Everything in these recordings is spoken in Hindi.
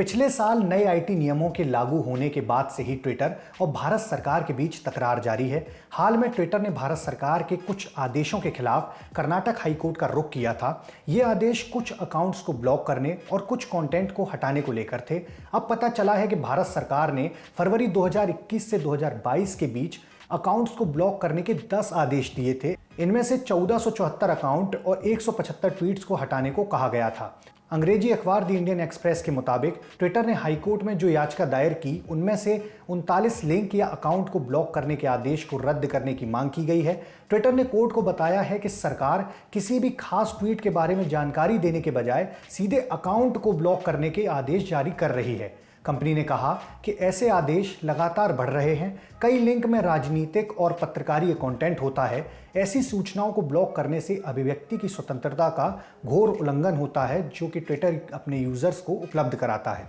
पिछले साल नए आईटी नियमों के लागू होने के बाद से ही ट्विटर और भारत सरकार के बीच तकरार जारी है। हाल में ट्विटर ने भारत सरकार के कुछ आदेशों के खिलाफ कर्नाटक हाईकोर्ट का रुख किया था। ये आदेश कुछ अकाउंट्स को ब्लॉक करने और कुछ कंटेंट को हटाने को लेकर थे। अब पता चला है कि भारत सरकार ने फरवरी 2021 से 2022 के बीच अकाउंट्स को ब्लॉक करने के 10 आदेश दिए थे। इनमें से 1474 अकाउंट और 175 ट्वीट्स को हटाने को कहा गया था। अंग्रेजी अखबार द इंडियन एक्सप्रेस के मुताबिक ट्विटर ने हाईकोर्ट में जो याचिका दायर की, उनमें से 39 लिंक या अकाउंट को ब्लॉक करने के आदेश को रद्द करने की मांग की गई है। ट्विटर ने कोर्ट को बताया है कि सरकार किसी भी खास ट्वीट के बारे में जानकारी देने के बजाय सीधे अकाउंट को ब्लॉक करने के आदेश जारी कर रही है। कंपनी ने कहा कि ऐसे आदेश लगातार बढ़ रहे हैं। कई लिंक में राजनीतिक और पत्रकारीय कंटेंट होता है। ऐसी सूचनाओं को ब्लॉक करने से अभिव्यक्ति की स्वतंत्रता का घोर उल्लंघन होता है, जो कि ट्विटर अपने यूजर्स को उपलब्ध कराता है।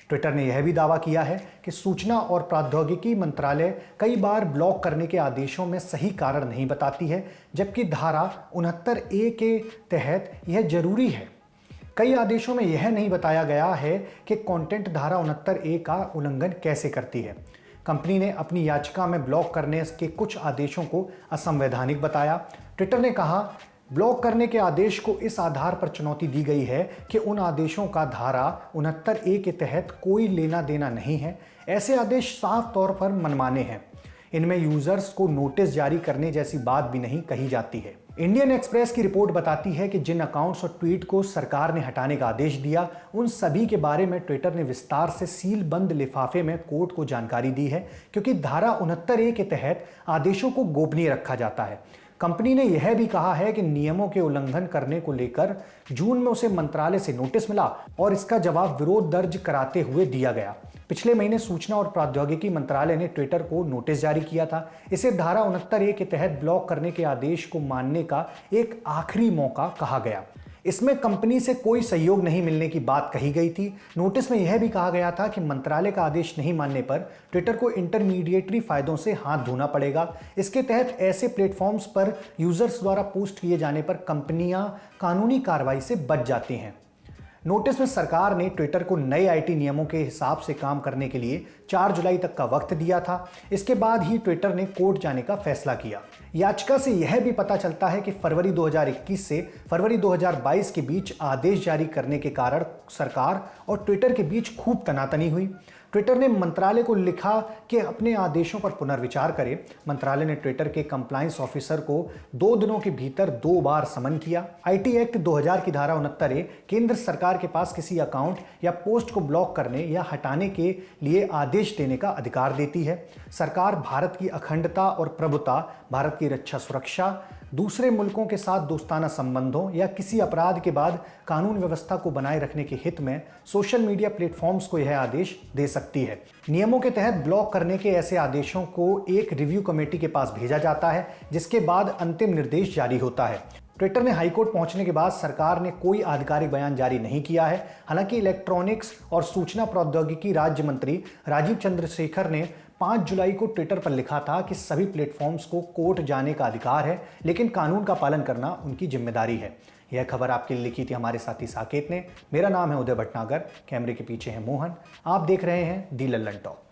ट्विटर ने यह भी दावा किया है कि सूचना और प्रौद्योगिकी मंत्रालय कई बार ब्लॉक करने के आदेशों में सही कारण नहीं बताती है, जबकि धारा 69A के तहत यह जरूरी है। कई आदेशों में यह नहीं बताया गया है कि कंटेंट धारा 69A का उल्लंघन कैसे करती है। कंपनी ने अपनी याचिका में ब्लॉक करने के कुछ आदेशों को असंवैधानिक बताया। ट्विटर ने कहा, ब्लॉक करने के आदेश को इस आधार पर चुनौती दी गई है कि उन आदेशों का धारा 69A के तहत कोई लेना देना नहीं है। ऐसे आदेश साफ तौर पर मनमाने हैं। इनमें यूजर्स को नोटिस जारी करने जैसी बात भी नहीं कही जाती है। इंडियन एक्सप्रेस की रिपोर्ट बताती है कि जिन अकाउंट्स और ट्वीट को सरकार ने हटाने का आदेश दिया, उन सभी के बारे में ट्विटर ने विस्तार से सील बंद लिफाफे में कोर्ट को जानकारी दी है, क्योंकि धारा 69A के तहत आदेशों को गोपनीय रखा जाता है। कंपनी ने यह भी कहा है कि नियमों के उल्लंघन करने को लेकर जून में उसे मंत्रालय से नोटिस मिला और इसका जवाब विरोध दर्ज कराते हुए दिया गया। पिछले महीने सूचना और प्रौद्योगिकी मंत्रालय ने ट्विटर को नोटिस जारी किया था। इसे धारा 69A के तहत ब्लॉक करने के आदेश को मानने का एक आखिरी मौका कहा गया। इसमें कंपनी से कोई सहयोग नहीं मिलने की बात कही गई थी। नोटिस में यह भी कहा गया था कि मंत्रालय का आदेश नहीं मानने पर ट्विटर को इंटरमीडिएटरी फायदों से हाथ धोना पड़ेगा। इसके तहत ऐसे प्लेटफॉर्म्स पर यूजर्स द्वारा पोस्ट किए जाने पर कंपनियां कानूनी कार्रवाई से बच जाती हैं। नोटिस में सरकार ने ट्विटर को नए आईटी नियमों के हिसाब से काम करने के लिए 4 जुलाई तक का वक्त दिया था। इसके बाद ही ट्विटर ने कोर्ट जाने का फैसला किया। याचिका से यह भी पता चलता है कि फरवरी 2021 से फरवरी 2022 के बीच आदेश जारी करने के कारण सरकार और ट्विटर के बीच खूब तनातनी हुई। ट्विटर ने मंत्रालय को लिखा कि अपने आदेशों पर पुनर्विचार करे। मंत्रालय ने ट्विटर के कंप्लायंस ऑफिसर को 2 दिनों के भीतर 2 बार समन किया। आईटी एक्ट 2000 की धारा 69A केंद्र सरकार के पास किसी अकाउंट या पोस्ट को ब्लॉक करने या हटाने के लिए आदेश देने का अधिकार देती है। सरकार भारत की अखंडता और प्रभुता, भारत की रक्षा सुरक्षा, दूसरे मुल्कों के साथ दोस्ताना संबंधों या किसी अपराध के बाद कानून व्यवस्था को बनाए रखने के हित में सोशल मीडिया प्लेटफॉर्म्स को यह आदेश दे सकती है। नियमों के तहत ब्लॉक करने के ऐसे आदेशों को एक रिव्यू कमेटी के पास भेजा जाता है, जिसके बाद अंतिम निर्देश जारी होता है। ट्विटर ने हाईकोर्ट पहुंचने के बाद सरकार ने कोई आधिकारिक बयान जारी नहीं किया है। हालांकि इलेक्ट्रॉनिक्स और सूचना प्रौद्योगिकी राज्य मंत्री राजीव चंद्रशेखर ने 5 जुलाई को ट्विटर पर लिखा था कि सभी प्लेटफॉर्म्स को कोर्ट जाने का अधिकार है, लेकिन कानून का पालन करना उनकी जिम्मेदारी है। यह खबर आपके लिए लिखी थी हमारे साथी साकेत ने। मेरा नाम है उदय भटनागर, कैमरे के पीछे है मोहन। आप देख रहे हैं दी लल्लन टॉक।